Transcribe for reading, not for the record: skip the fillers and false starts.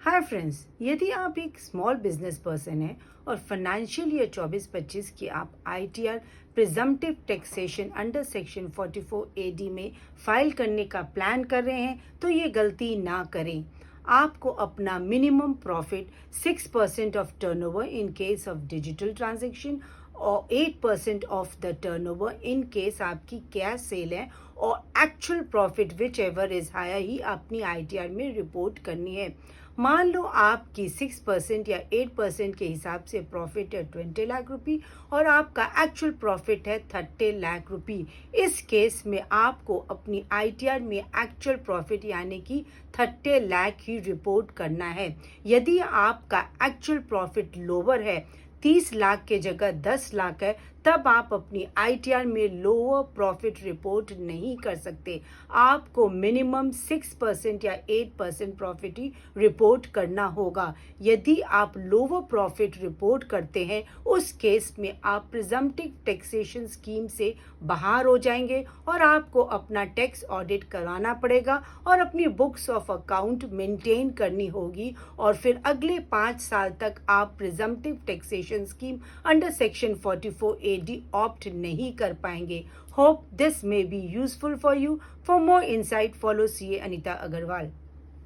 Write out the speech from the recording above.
Hi friends, यदि आप एक स्मॉल बिजनेस पर्सन हैं और फाइनेंशियल ईयर 24-25 की आप ITR presumptive taxation under section 44 AD में फाइल करने का प्लान कर रहे हैं तो ये गलती ना करें। आपको अपना minimum profit 6% of turnover in case of digital transaction और 8% of the turnover in case आपकी कैश सेल है और actual profit whichever is higher ही अपनी आईटीआर में रिपोर्ट करनी है। मान लो आपकी 6% या 8% के हिसाब से प्रॉफिट है 20 लाख रुपी और आपका एक्चुअल प्रॉफिट है 30 लाख रुपी। इस केस में आपको अपनी आईटीआर में एक्चुअल प्रॉफिट यानी कि 30 लाख ही रिपोर्ट करना है। यदि आपका एक्चुअल प्रॉफिट लोअर है, 30 लाख के जगह 10 लाख है, तब आप अपनी आईटीआर में लोअर प्रॉफिट रिपोर्ट नहीं कर सकते। आपको मिनिमम 6% या 8% प्रॉफिट ही रिपोर्ट करना होगा। यदि आप लोअर प्रॉफिट रिपोर्ट करते हैं, उस केस में आप प्रिजम्पटिव टैक्सेशन स्कीम से बाहर हो जाएंगे और आपको अपना टैक्स ऑडिट कराना पड़ेगा और अपनी बुक्स ऑफ अकाउंट मेंटेन करनी होगी और फिर अगले 5 साल तक आप presumptive taxation scheme under section 44 AD opt नहीं कर पाएंगे। Hope this may be useful for you. For more insight, follow CA Anita Agarwal.